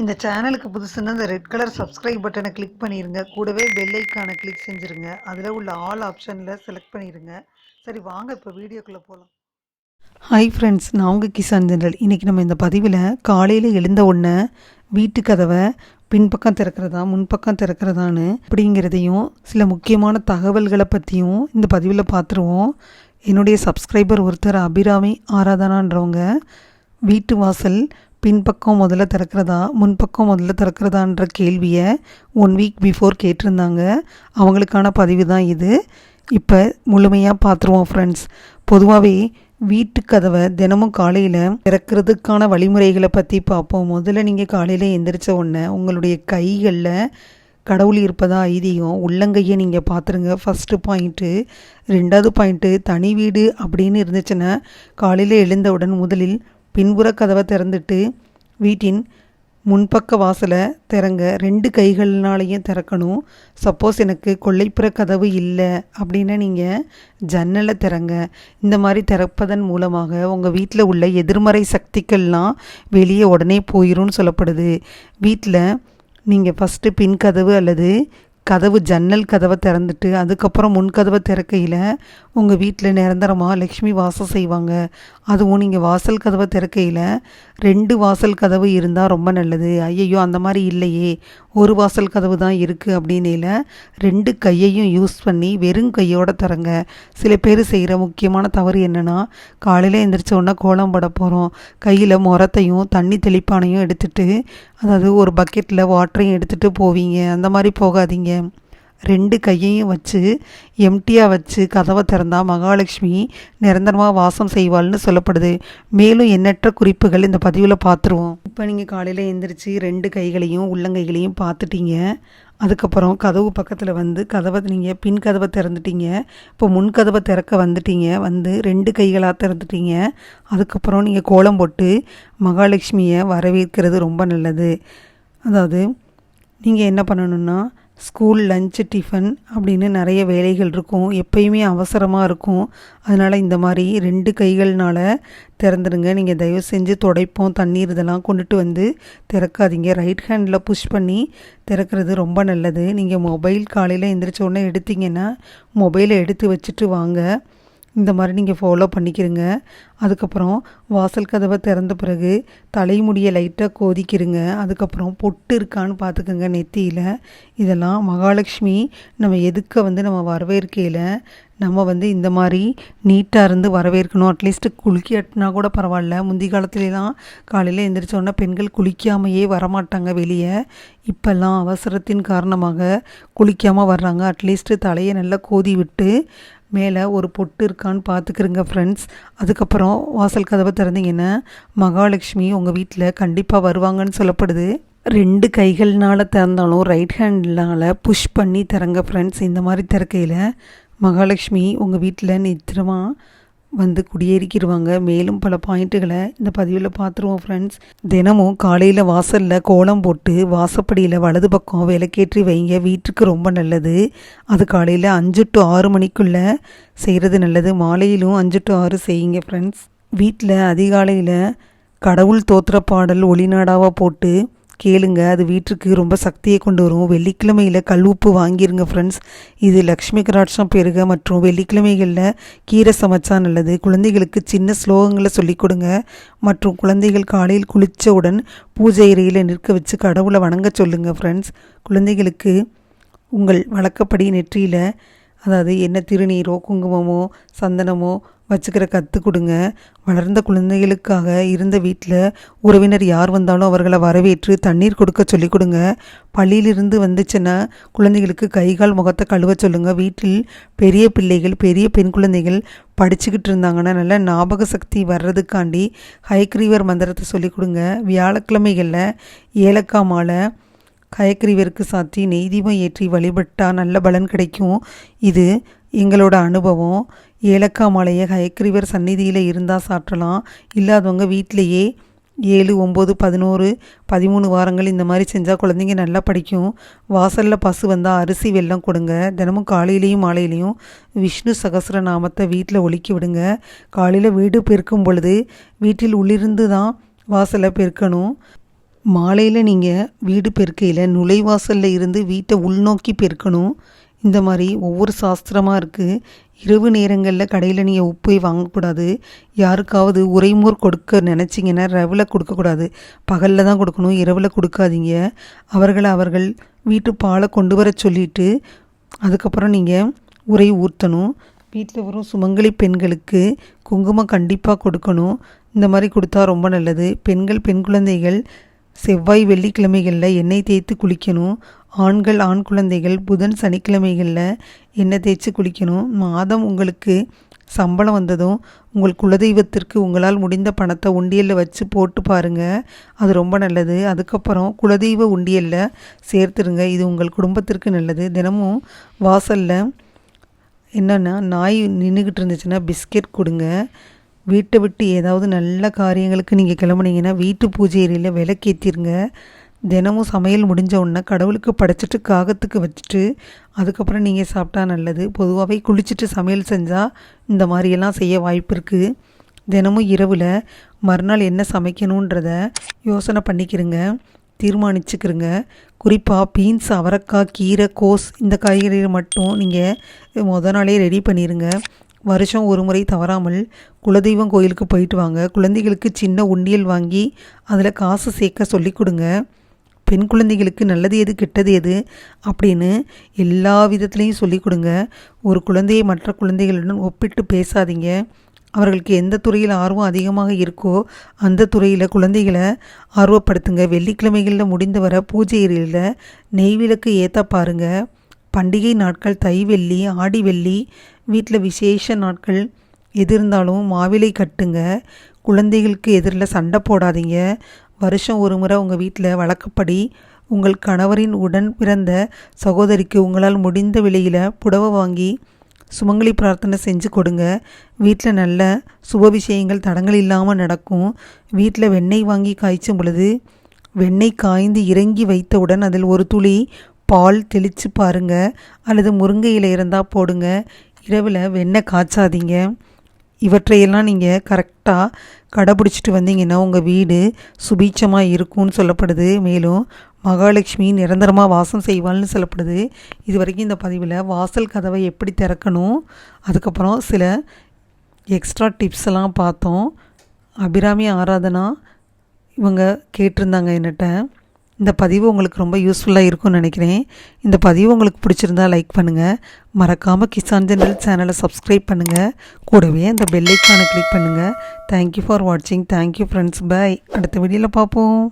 இந்த சேனலுக்கு புதுசுன்னா இந்த ரெட் கலர் சப்ஸ்கிரைப் பட்டனை கிளிக் பண்ணிடுங்க. கூடவே பெல் ஐக்கானை கிளிக் செஞ்சுருங்க. அதில் உள்ள ஆல் ஆப்ஷனில் செலக்ட் பண்ணிடுங்க. சரி வாங்க இப்போ வீடியோக்குள்ளே போகலாம். ஹாய் ஃப்ரெண்ட்ஸ், நான் உங்கள் கிஷான் ஜெனரல். இன்றைக்கி நம்ம இந்த பதிவில் காலையில் எழுந்த உடனே வீட்டு கதவை பின்பக்கம் திறக்கிறதா முன்பக்கம் திறக்கிறதான்னு அப்படிங்கிறதையும் சில முக்கியமான தகவல்களை பற்றியும் இந்த பதிவில் பார்த்துருவோம். என்னுடைய சப்ஸ்கிரைபர் ஒருத்தர் அபிராமி ஆராதனான்றவங்க வீட்டு வாசல் பின்பக்கம் முதல்ல திறக்கிறதா முன்பக்கம் முதல்ல திறக்கிறதான்ற கேள்வியை 1 வீக் பிஃபோர் கேட்டிருந்தாங்க. அவங்களுக்கான பதிவு தான் இது. இப்போ முழுமையாக பார்த்துருவோம் ஃப்ரெண்ட்ஸ். பொதுவாகவே வீட்டு கதவை தினமும் காலையில் திறக்கிறதுக்கான வழிமுறைகளை பற்றி பார்ப்போம். முதல்ல நீங்கள் காலையில் எந்திரிச்ச உடனே உங்களுடைய கைகளில் கடவுள் இருப்பதா ஐதீகம். உள்ளங்கையை நீங்கள் பார்த்துருங்க, ஃபஸ்ட்டு பாயிண்ட்டு. 2வது பாயிண்ட்டு, தனி வீடு அப்படின்னு இருந்துச்சுன்னா காலையில் எழுந்தவுடன் முதலில் பின்புற கதவை திறந்துட்டு வீட்டின் முன்பக்க வாசலை திறங்க. 2 கைகள்னாலையும் திறக்கணும். சப்போஸ் எனக்கு கொல்லைப்புற கதவு இல்லை அப்படின்னா நீங்கள் ஜன்னலை திறங்க. இந்த மாதிரி திறப்பதன் மூலமாக உங்கள் வீட்டில் உள்ள எதிர்மறை சக்திகள்லாம் வெளியே உடனே போயிடும்னு சொல்லப்படுது. வீட்டில் நீங்கள் ஃபஸ்ட்டு பின் கதவு அல்லது கதவு ஜன்னல் கதவை திறந்துட்டு அதுக்கப்புறம் முன்கதவை திறக்கையில் உங்கள் வீட்டில் நிரந்தரமாக லக்ஷ்மி வாசம் செய்வாங்க. அதுவும் நீங்கள் வாசல் கதவை திறக்கையில் 2 வாசல் கதவு இருந்தால் ரொம்ப நல்லது. ஐயையோ அந்த மாதிரி இல்லையே, ஒரு வாசல் கதவு தான் இருக்குது அப்படின்னில 2 கையையும் யூஸ் பண்ணி வெறும் கையோடு திறங்க. சில பேர் செய்கிற முக்கியமான தவறு என்னென்னா, காலையில் எழுந்திரிச்ச உடனே கோலம் போட போகிறோம், கையில் முரத்தையும் தண்ணி தெளிப்பானையும் எடுத்துகிட்டு, அதாவது ஒரு பக்கெட்டில் வாட்டரையும் எடுத்துகிட்டு போவீங்க. அந்த மாதிரி போகாதீங்க. 2 கையையும் வச்சு எம்டியாக வச்சு கதவை திறந்தால் மகாலட்சுமி நிரந்தரமாக வாசம் செய்வாள்னு சொல்லப்படுது. மேலும் எண்ணற்ற குறிப்புகள் இந்த பதிவில் பார்த்துருவோம். இப்போ நீங்கள் காலையில் எழுந்திரிச்சு 2 கைகளையும் உள்ளங்கைகளையும் பார்த்துட்டீங்க. அதுக்கப்புறம் கதவு பக்கத்தில் வந்து கதவை நீங்கள் பின் கதவை திறந்துட்டீங்க. இப்போ முன் கதவை திறக்க வந்துட்டீங்க. வந்து 2 கைகளாக திறந்துட்டீங்க. அதுக்கப்புறம் நீங்கள் கோலம் போட்டு மகாலட்சுமியை வரவேற்கிறது ரொம்ப நல்லது. அதாவது நீங்கள் என்ன பண்ணணுன்னா, ஸ்கூல் லஞ்சு டிஃபன் அப்படின்னு நிறைய வேலைகள் இருக்கும், எப்பயுமே அவசரமாக இருக்கும். அதனால் இந்த மாதிரி 2 கைகள்னால் திறந்துடுங்க. நீங்கள் தயவு செஞ்சு துடைப்போம் தண்ணீர் இதெல்லாம் கொண்டுட்டு வந்து திறக்காதீங்க. ரைட் ஹேண்டில் புஷ் பண்ணி திறக்கிறது ரொம்ப நல்லது. நீங்கள் மொபைல் காலையில் எந்திரிச்ச உடனே எடுத்தீங்கன்னா மொபைலை எடுத்து வச்சுட்டு வாங்க. இந்த மாதிரி நீங்கள் ஃபாலோ பண்ணிக்கிறங்க. அதுக்கப்புறம் வாசல் கதவை திறந்த பிறகு தலைமுடியை லைட்டாக கோதிக்கிறங்க. அதுக்கப்புறம் பொட்டு இருக்கான்னு பார்த்துக்கோங்க நெத்தியில். இதெல்லாம் மகாலட்சுமி நம்ம எதுக்க நம்ம வரவேற்கையில் நம்ம இந்த மாதிரி நீட்டாக இருந்து வரவேற்கணும். அட்லீஸ்ட்டு குளிக்கட்டினா கூட பரவாயில்ல. முந்தி காலத்துலலாம் காலையில் எழுந்திரிச்சோன்னா பெண்கள் குளிக்காமையே வரமாட்டாங்க வெளியே. இப்போல்லாம் அவசரத்தின் காரணமாக குளிக்காமல் வர்றாங்க. அட்லீஸ்ட்டு தலையை நல்லா கோதி விட்டு மேலே ஒரு பொட்டு இருக்கான்னு பார்த்துக்கிறங்க ஃப்ரெண்ட்ஸ். அதுக்கப்புறம் வாசல் கதவை திறந்தீங்கன்னா மகாலட்சுமி உங்கள் வீட்டில் கண்டிப்பாக வருவாங்கன்னு சொல்லப்படுது. 2 கைகள்னால் திறந்தாலும் ரைட் ஹேண்ட்னால் புஷ் பண்ணி திறங்க ஃப்ரெண்ட்ஸ். இந்த மாதிரி திறக்கையில் மகாலட்சுமி உங்கள் வீட்டில் நிச்சயமாக குடியேறிக்கிடுவாங்க. மேலும் பல பாயிண்ட்டுகளை இந்த பதிவில் பார்த்துருவோம் ஃப்ரெண்ட்ஸ். தினமும் காலையில் வாசலில் கோலம் போட்டு வாசப்படியில் வலது பக்கம் விளக்கேற்றி வைங்க. வீட்டுக்கு ரொம்ப நல்லது. அது காலையில் 5 to 6 மணிக்குள்ளே செய்கிறது நல்லது. மாலையிலும் 5 to 6 செய்யுங்க ஃப்ரெண்ட்ஸ். வீட்டில் அதிகாலையில் கடவுள் தோத்திர பாடல் ஒளிநாடாவாக போட்டு கேளுங்க. அது வீட்டுக்கு ரொம்ப சக்தியை கொண்டு வரும். வெள்ளிக்கிழமையில் கல்உப்பு வாங்கிருங்க ஃப்ரெண்ட்ஸ். இது லக்ஷ்மி கடாட்சம் பெருக மற்றும் வெள்ளிக்கிழமைகளில் கீரை சமைச்சா நல்லது. குழந்தைகளுக்கு சின்ன ஸ்லோகங்களை சொல்லிக் கொடுங்க. மற்றும் குழந்தைகள் காலையில் குளித்தவுடன் பூஜை அறையில் நிற்க வச்சு கடவுளை வணங்க சொல்லுங்கள் ஃப்ரெண்ட்ஸ். குழந்தைகளுக்கு உங்கள் வழக்கப்படி நெற்றியில் அதாவது என்ன திருநீரோ குங்குமமோ சந்தனமோ வச்சுக்கிற கற்றுக் கொடுங்க. வளர்ந்த குழந்தைகளுக்காக இருந்த வீட்டில் உறவினர் யார் வந்தாலும் அவர்களை வரவேற்று தண்ணீர் கொடுக்க சொல்லிக் கொடுங்க. பள்ளியிலிருந்து வந்துச்சுன்னா குழந்தைகளுக்கு கைகால் முகத்தை கழுவ சொல்லுங்கள். வீட்டில் பெரிய பிள்ளைகள் பெரிய பெண் குழந்தைகள் படிச்சுக்கிட்டு இருந்தாங்கன்னா நல்ல ஞாபக சக்தி வர்றதுக்காண்டி ஹயக்ரீவர் மந்திரத்தை சொல்லிக் கொடுங்க. வியாழக்கிழமைகளில் ஏலக்காய் மாலை ஹயக்ரீவருக்கு சாத்தி நெய் தீபம் ஏற்றி வழிபட்டால் நல்ல பலன் கிடைக்கும். இது எங்களோட அனுபவம். ஏலக்காய் மாலையை ஹயக்ரீவர் சந்நிதியில் இருந்தால் சாற்றலாம். இல்லாதவங்க வீட்டிலையே 7, 9, 11, 13 வாரங்கள் இந்த மாதிரி செஞ்சால் குழந்தைங்க நல்லா படிக்கும். வாசலில் பசு வந்தால் அரிசி வெல்லம் கொடுங்க. தினமும் காலையிலையும் மாலையிலையும் விஷ்ணு சகஸ்ர நாமத்தை வீட்டில் ஒலிக்க விடுங்க. காலையில் வீடு பெருக்கும் பொழுது வீட்டில் உள்ளிருந்து தான் வாசலை பெருக்கணும். மாலையில் நீங்கள் வீடு பெருக்கையில் நுழைவாசலில் இருந்து வீட்டை உள்நோக்கி பெருக்கணும். இந்த மாதிரி ஒவ்வொரு சாஸ்திரமாக இருக்குது. இரவு நேரங்களில் கடையில் நீங்கள் உப்பை வாங்கக்கூடாது. யாருக்காவது உரைமோர் கொடுக்க நினச்சிங்கன்னா இரவில் கொடுக்கக்கூடாது, பகலில் தான் கொடுக்கணும், இரவில் கொடுக்காதீங்க. அவர்கள் வீட்டு பாலை கொண்டு வர சொல்லிவிட்டு அதுக்கப்புறம் நீங்கள் உரை ஊற்றணும். வீட்டில் வரும் சுமங்கலி பெண்களுக்கு குங்குமம் கண்டிப்பாக கொடுக்கணும். இந்த மாதிரி கொடுத்தா ரொம்ப நல்லது. பெண் குழந்தைகள் செவ்வாய் வெள்ளிக்கிழமைகளில் எண்ணெய் தேய்த்து குளிக்கணும். ஆண் குழந்தைகள் புதன் சனிக்கிழமைகளில் எண்ணெய் தேய்ச்சி குளிக்கணும். மாதம் உங்களுக்கு சம்பளம் வந்ததும் உங்கள் குலதெய்வத்திற்கு உங்களால் முடிந்த பணத்தை உண்டியலில் வச்சு போட்டு பாருங்கள், அது ரொம்ப நல்லது. அதுக்கப்புறம் குலதெய்வ உண்டியலில் சேர்த்துருங்க, இது உங்கள் குடும்பத்திற்கு நல்லது. தினமும் வாசலில் என்னென்னா நாய் நின்றுக்கிட்டு இருந்துச்சுன்னா பிஸ்கெட் கொடுங்க. வீட்டை விட்டு ஏதாவது நல்ல காரியங்களுக்கு நீங்கள் கிளம்புனீங்கன்னா வீட்டு பூஜை அறையில் விளக்கேற்றிருங்க. தினமும் சமையல் முடிஞ்ச உடனே கடவுளுக்கு படைச்சிட்டு காகத்துக்கு வச்சுட்டு அதுக்கப்புறம் நீங்கள் சாப்பிட்டா நல்லது. பொதுவாகவே குளிச்சுட்டு சமையல் செஞ்சால் இந்த மாதிரியெல்லாம் செய்ய வாய்ப்பு இருக்குது. தினமும் இரவில் மறுநாள் என்ன சமைக்கணுன்றத யோசனை பண்ணிக்கிறங்க, தீர்மானிச்சுக்கிறங்க. குறிப்பாக பீன்ஸ், அவரைக்காய், கீரை, கோஸ் இந்த காய்கறிகளை மட்டும் நீங்கள் நாளே ரெடி பண்ணிடுங்க. வருஷம் ஒரு முறை தவறாமல் குலதெய்வம் கோயிலுக்கு போயிட்டு வாங்க. குழந்தைகளுக்கு சின்ன உண்டியல் வாங்கி அதில் காசு சேர்க்க சொல்லி கொடுங்க. பெண் குழந்தைகளுக்கு நல்லது எது கெட்டது எது அப்படின்னு எல்லா விதத்துலேயும் சொல்லி கொடுங்க. ஒரு குழந்தையை மற்ற குழந்தைகளுடன் ஒப்பிட்டு பேசாதீங்க. அவர்களுக்கு எந்த துறையில் ஆர்வம் அதிகமாக இருக்கோ அந்த துறையில் குழந்தைகளை ஆர்வப்படுத்துங்க. வெள்ளிக்கிழமைகளில் முடிந்தவரை பூஜை அறையில் நெய்விளக்கு ஏற்ற பாருங்கள். பண்டிகை நாட்கள், தை வெள்ளி, ஆடி வெள்ளி, வீட்டில் விசேஷ நாட்கள் எது இருந்தாலும் மாவிலை கட்டுங்க. குழந்தைகளுக்கு எதிரில் சண்டை போடாதீங்க. வருஷம் ஒரு முறை உங்கள் வீட்டில் வழக்கப்படி உங்கள் கணவரின் உடன் பிறந்த சகோதரிக்கு உங்களால் முடிந்த விலையில் புடவை வாங்கி சுமங்கலி பிரார்த்தனை செஞ்சு கொடுங்க. வீட்டில் நல்ல சுப விஷயங்கள் தடங்கள் இல்லாமல் நடக்கும். வீட்டில் வெண்ணெய் வாங்கி காய்ச்சும் பொழுது வெண்ணெய் காய்ந்து இறங்கி வைத்தவுடன் அதில் ஒரு துளி பால் தெளித்து பாருங்கள், அல்லது முருங்கை இலை இருந்தால் போடுங்க. இரவில் வெண்ணெய் காய்ச்சாதீங்க. இவற்றையெல்லாம் நீங்கள் கரெக்டாக கடைப்பிடிச்சிட்டு வந்தீங்கன்னா உங்கள் வீடு சுபீட்சமாக இருக்கும்னு சொல்லப்படுது. மேலும் மகாலட்சுமி நிரந்தரமாக வாசம் செய்வாள்னு சொல்லப்படுது. இது வரைக்கும் இந்த பதிவில் வாசல் கதவை எப்படி திறக்கணும், அதுக்கப்புறம் சில எக்ஸ்ட்ரா டிப்ஸ் எல்லாம் பார்த்தோம். அபிராமி ஆராதனா இவங்க கேட்டிருந்தாங்க என்னட்ட. இந்த பதிவு உங்களுக்கு ரொம்ப யூஸ்ஃபுல்லாக இருக்கும்னு நினைக்கிறேன். இந்த பதிவு உங்களுக்கு பிடிச்சிருந்தா லைக் பண்ணுங்கள். மறக்காமல் கிசான் ஜெனரல் சேனலை சப்ஸ்கிரைப் பண்ணுங்கள். கூடவே அந்த பெல் ஐக்கானை கிளிக் பண்ணுங்கள். தேங்க்யூ ஃபார் வாட்சிங். Thank you friends. பை. அடுத்த வீடியோவில் பார்ப்போம்.